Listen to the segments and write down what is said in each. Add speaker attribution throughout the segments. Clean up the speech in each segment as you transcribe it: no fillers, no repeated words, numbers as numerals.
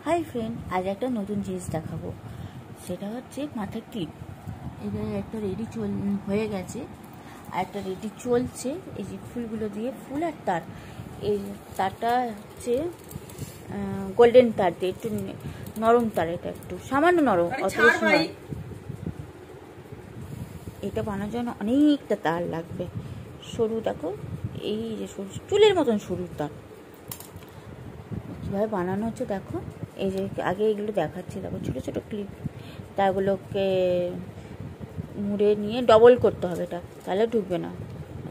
Speaker 1: Hi friend, আজ একটা নতুন জিনিস দেখাবো। সেটা হচ্ছে মাথার ক্লিপ। এটা একটা রেডি হয়ে গেছে, আর একটা রেডি চলছে। এই যে ফুলগুলো দিয়ে, ফুল আর তার, এই তারটা হচ্ছে গোল্ডেন তার দিয়ে, একটু নরম তার, এটা একটু সামান্য নরম, অত বেশি নয়। এটা বানানোর জন্য অনেকটা তার লাগবে। সরু দেখো, এই যে সরু চুলের মতন সরু তার। কীভাবে বানানো হচ্ছে দেখো। এই যে আগে এগুলো দেখাচ্ছি, দেখো ছোটো ছোটো ক্লিপ, তাগুলোকে মুড়ে নিয়ে ডবল করতে হবে, এটা তাহলে ঢুকবে না।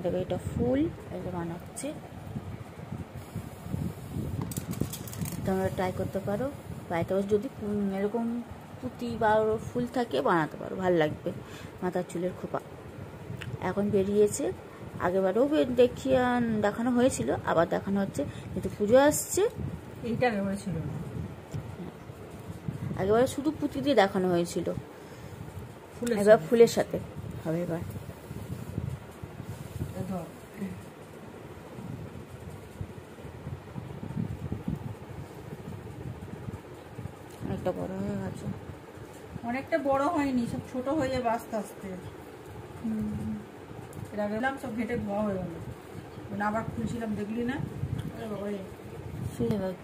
Speaker 1: দেখো এটা ফুল, এটা বানাচ্ছে, তোমরা ট্রাই করতে পারো। বাড়িতে যদি এরকম পুঁতি বা ফুল থাকে বানাতে পারো, ভালো লাগবে। মাথার চুলের খোপা এখন বেরিয়েছে, আগেবারেও দেখানো হয়েছিল, আবার দেখানো হচ্ছে, কিন্তু পুজো আসছে।
Speaker 2: এইটা আগেবারে ছিল না,
Speaker 1: আগেবারে শুধু পুঁতি দিয়ে দেখানো হয়েছিল, এবার ফুলের সাথে হবে। এবার অনেকটা বড় হয়ে গেছে,
Speaker 2: অনেকটা বড় হয়নি, সব ছোট হয়ে যাবে আস্তে আস্তে। এর আগে সব ঘেটে ধোয়া হয়ে গেল, আবার খুলছিলাম, দেখলি না?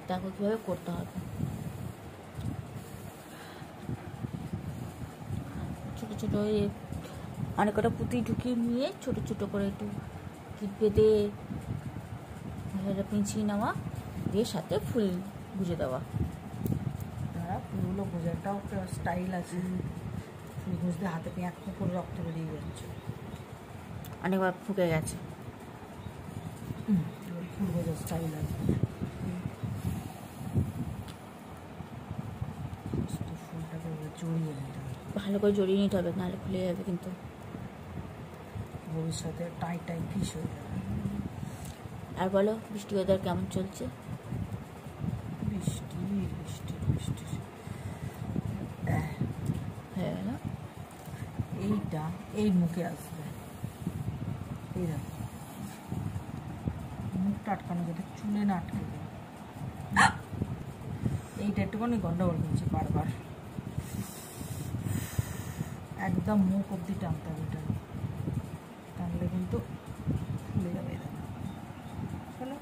Speaker 1: দেখো কিভাবে করতে হবে। ছোটো ছোটো অনেক কটা পুঁতি ঢুকিয়ে নিয়ে ছোটো ছোটো করে একটু ক্লিপ বেঁধে পেঁচিয়ে নেওয়া, দিয়ে সাথে ফুল গুঁজে দেওয়া।
Speaker 2: ফুলগুলো গোজাটাও একটা স্টাইল আছে, ফুল গুঁজতে হাতে পেঁয়াজ পুকুর রক্ত বেরিয়ে যাচ্ছে,
Speaker 1: অনেকবার ফুকে গেছে।
Speaker 2: ফুল গোজার স্টাইল আছে। ফুলটাকে জড়িয়ে নিতে হবে,
Speaker 1: ভালো করে জড়িয়ে নিতে হবে, নাহলে খুলে যাবে, কিন্তু
Speaker 2: ভবিষ্যতে টাই টাই ফিস হয়ে যাবে।
Speaker 1: আর বলো, বৃষ্টি ওয়েদার কেমন চলছে?
Speaker 2: বৃষ্টি বৃষ্টি বৃষ্টি
Speaker 1: হয়ে গেল।
Speaker 2: এইটা এই মুখে আসবে, এই দেখো মুখটা আটকানো যাতে চুলে না আটকে যায়। এইটা একটুখানি গন্ডগোল করছে বারবার, একদম মুখ অব্দি টানতে হবে, এটা টানলে কিন্তু খুলে যাবে। চলো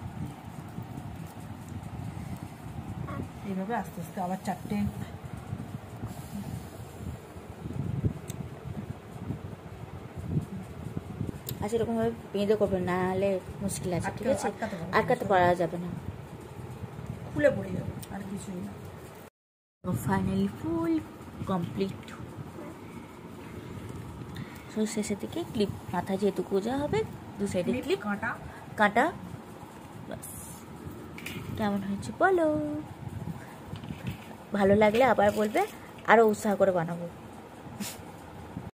Speaker 2: এইভাবে আস্তে আস্তে আবার চারটে
Speaker 1: আচ্ছা, এরকমভাবে বেঁধে করবে, না হলে মুশকিল আছে, ঠিক আছে? আটকাতে পারা যাবে না,
Speaker 2: খুলে পড়ে যাবে, আর কিছুই না।
Speaker 1: Finally full complete. তো শেষের দিকে ক্লিপ, মাথা যেহেতু গোজা হবে, দু সাইডে ক্লিপ, কাঁটা। বাস, কেমন হয়েছে বলো? ভালো লাগলে আবার বলবে, আরও উৎসাহ করে বানাবো।